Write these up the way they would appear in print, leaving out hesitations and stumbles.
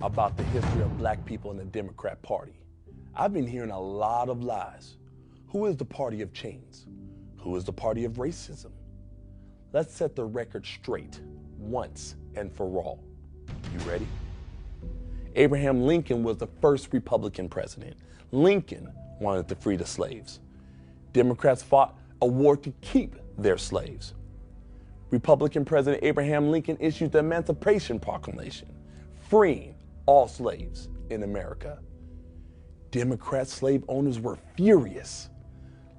about the history of black people in the Democrat Party. I've been hearing a lot of lies. Who is the party of chains? Who is the party of racism? Let's set the record straight once and for all. You ready? Abraham Lincoln was the first Republican president. Lincoln wanted to free the slaves. Democrats fought a war to keep their slaves. Republican President Abraham Lincoln issued the Emancipation Proclamation, freeing all slaves in America. Democrat slave owners were furious.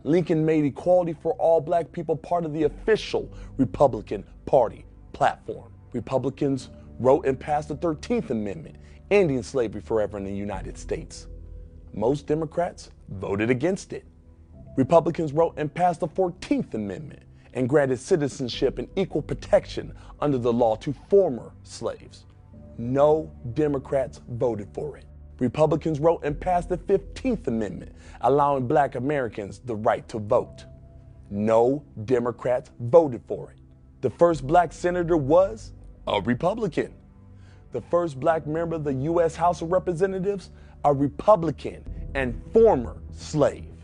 Lincoln made equality for all black people part of the official Republican Party platform. Republicans wrote and passed the 13th Amendment, ending slavery forever in the United States. Most Democrats voted against it. Republicans wrote and passed the 14th Amendment and granted citizenship and equal protection under the law to former slaves. No Democrats voted for it. Republicans wrote and passed the 15th Amendment, allowing black Americans the right to vote. No Democrats voted for it. The first black senator was a Republican. The first black member of the U.S. House of Representatives, a Republican and former slave.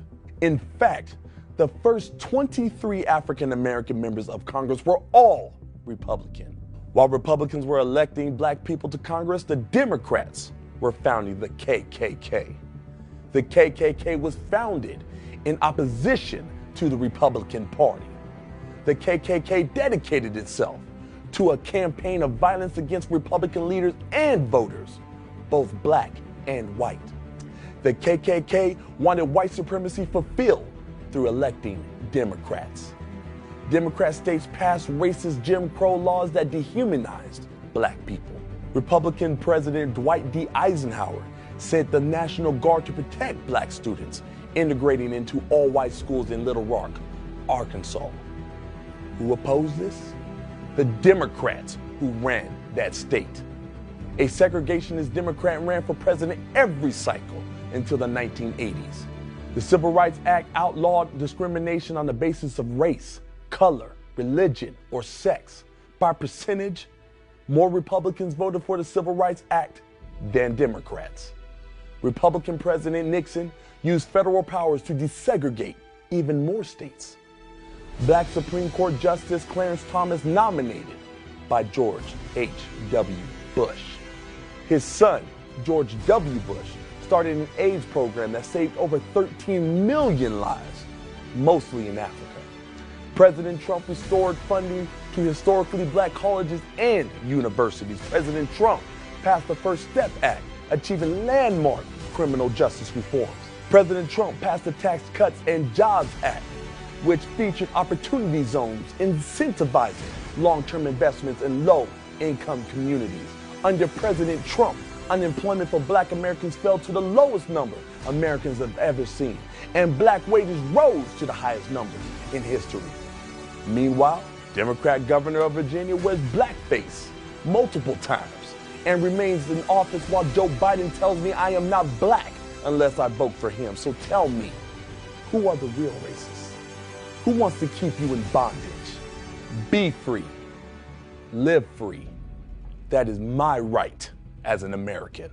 In fact, the first 23 African American members of Congress were all Republican. While Republicans were electing black people to Congress, the Democrats were founding the KKK. The KKK was founded in opposition to the Republican Party. The KKK dedicated itself to a campaign of violence against Republican leaders and voters, both black and white. The KKK wanted white supremacy fulfilled through electing Democrats. Democrat states passed racist Jim Crow laws that dehumanized black people. Republican President Dwight D. Eisenhower sent the National Guard to protect black students, integrating into all-white schools in Little Rock, Arkansas. Who opposed this? The Democrats who ran that state. A segregationist Democrat ran for president every cycle until the 1980s. The Civil Rights Act outlawed discrimination on the basis of race, color, religion, or sex. By percentage, more Republicans voted for the Civil Rights Act than Democrats. Republican President Nixon used federal powers to desegregate even more states. Black Supreme Court Justice Clarence Thomas, nominated by George H.W. Bush. His son, George W. Bush, started an AIDS program that saved over 13 million lives, mostly in Africa. President Trump restored funding to historically black colleges and universities. President Trump passed the First Step Act, achieving landmark criminal justice reforms. President Trump passed the Tax Cuts and Jobs Act, which featured opportunity zones incentivizing long-term investments in low-income communities. Under President Trump, unemployment for black Americans fell to the lowest number Americans have ever seen, and black wages rose to the highest numbers in history. Meanwhile, Democrat governor of Virginia wears blackface multiple times and remains in office while Joe Biden tells me I am not black unless I vote for him. So tell me, who are the real racists? Who wants to keep you in bondage? Be free. Live free. That is my right as an American.